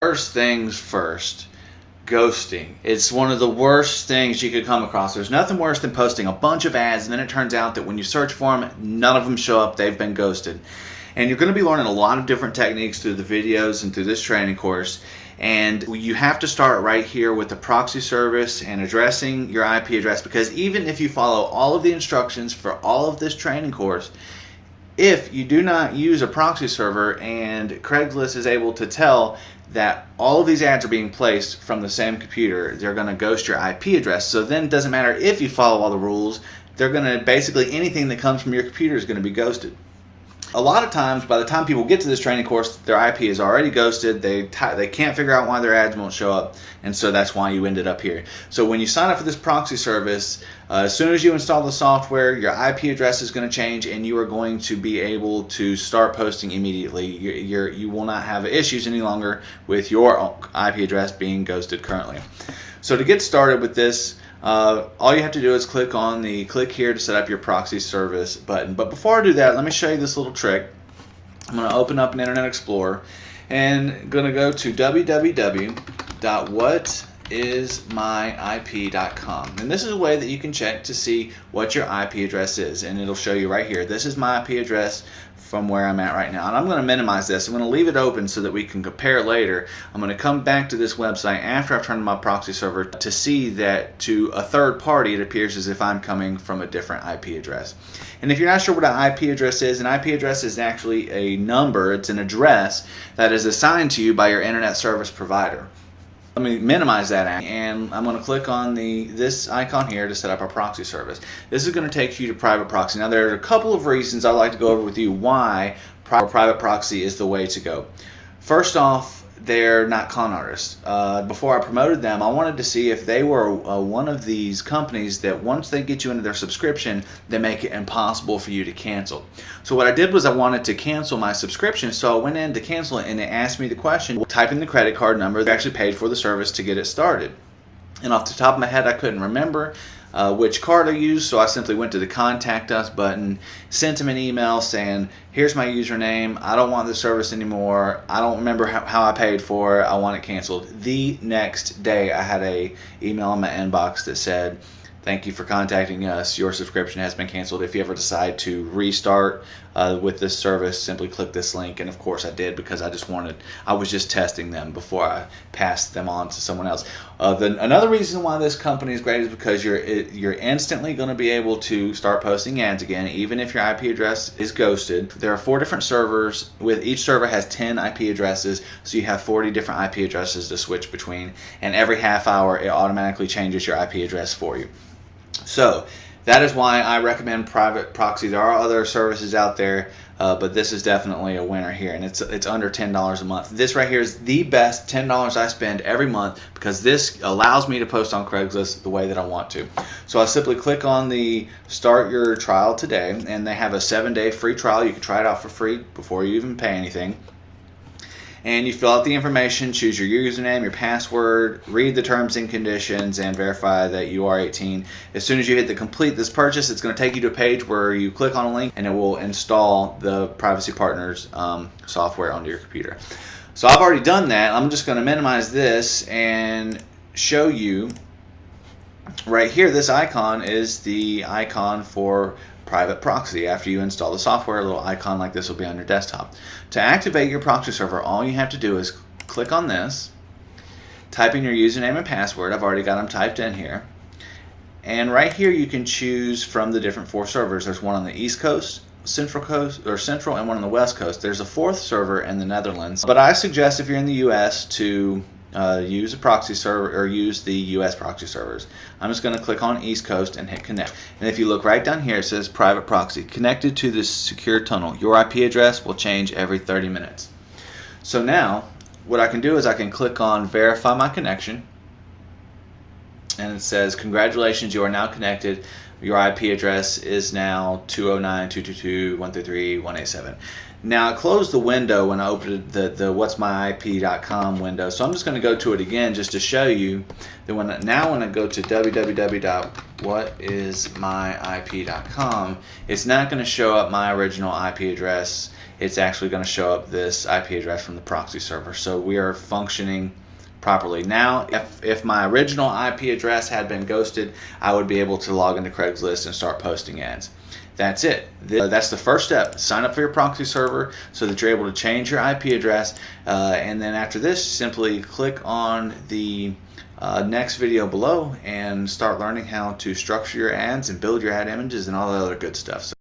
First things first, ghosting. It's one of the worst things you could come across. There's nothing worse than posting a bunch of ads and then it turns out that when you search for them, none of them show up. They've been ghosted. And you're going to be learning a lot of different techniques through the videos and through this training course. And you have to start right here with the proxy service and addressing your IP address, because even if you follow all of the instructions for all of this training course, if you do not use a proxy server and Craigslist is able to tell that all of these ads are being placed from the same computer, they're going to ghost your IP address. So then it doesn't matter if you follow all the rules, they're going to basically, anything that comes from your computer is going to be ghosted. A lot of times, by the time people get to this training course, their IP is already ghosted. They can't figure out why their ads won't show up, and so that's why you ended up here. So when you sign up for this proxy service, as soon as you install the software, your IP address is going to change, and you are going to be able to start posting immediately. You will not have issues any longer with your IP address being ghosted currently. So to get started with this, all you have to do is click on the click here to set up your proxy service button. But before I do that, let me show you this little trick. I'm going to open up an Internet Explorer and going to go to www.whatismyip.com. And this is a way that you can check to see what your IP address is, and it'll show you right here. This is my IP address from where I'm at right now, and I'm going to minimize this. I'm going to leave it open so that we can compare later. I'm going to come back to this website after I've turned on my proxy server to see that to a third party it appears as if I'm coming from a different IP address. And if you're not sure what an IP address is, an IP address is actually a number, it's an address that is assigned to you by your internet service provider. Let me minimize that, and I'm going to click on this icon here to set up our proxy service. This is going to take you to private proxy. Now there are a couple of reasons I'd like to go over with you why private proxy is the way to go. First off, they're not con artists. Before I promoted them, I wanted to see if they were one of these companies that once they get you into their subscription, they make it impossible for you to cancel. So what I did was I wanted to cancel my subscription, so I went in to cancel it and it asked me the question, type in the credit card number that actually paid for the service to get it started. And off the top of my head, I couldn't remember which card I used, so I simply went to the Contact Us button, sent them an email saying, here's my username, I don't want this service anymore, I don't remember how I paid for it, I want it canceled. The next day I had an email in my inbox that said, thank you for contacting us, your subscription has been canceled. If you ever decide to restart with this service, simply click this link. And of course I did, because I was just testing them before I passed them on to someone else. Another reason why this company is great is because you're instantly going to be able to start posting ads again, even if your IP address is ghosted. There are 4 different servers, with each server has 10 IP addresses, so you have 40 different IP addresses to switch between, and every half hour it automatically changes your IP address for you. So that is why I recommend private proxy. There are other services out there, but this is definitely a winner here, and it's under $10 a month. This right here is the best $10 I spend every month, because this allows me to post on Craigslist the way that I want to. So I simply click on the start your trial today, and they have a 7-day free trial. You can try it out for free before you even pay anything. And you fill out the information, choose your username, your password, read the terms and conditions, and verify that you are 18. As soon as you hit the complete this purchase, it's going to take you to a page where you click on a link and it will install the Privacy Partners software onto your computer. So I've already done that. I'm just going to minimize this and show you right here. This icon is the icon for private proxy. After you install the software, a little icon like this will be on your desktop. To activate your proxy server, all you have to do is click on this, type in your username and password. I've already got them typed in here. And right here you can choose from the different 4 servers. There's one on the East Coast, Central, and one on the West Coast. There's a 4th server in the Netherlands. But I suggest if you're in the US to use a proxy server, or use the US proxy servers. I'm just going to click on East Coast and hit connect. And if you look right down here, it says private proxy connected to this secure tunnel. Your IP address will change every 30 minutes. So now what I can do is I can click on verify my connection, and it says congratulations, you are now connected. Your IP address is now 209.222.133.187. Now I closed the window when I opened the what'smyip.com window, so I'm just going to go to it again just to show you that when I go to www.whatismyip.com, it's not going to show up my original IP address. It's actually going to show up this IP address from the proxy server. So we are functioning properly. Now, if my original IP address had been ghosted, I would be able to log into Craigslist and start posting ads. That's it. That's the first step. Sign up for your proxy server so that you're able to change your IP address. And then after this, simply click on the next video below and start learning how to structure your ads and build your ad images and all the other good stuff. So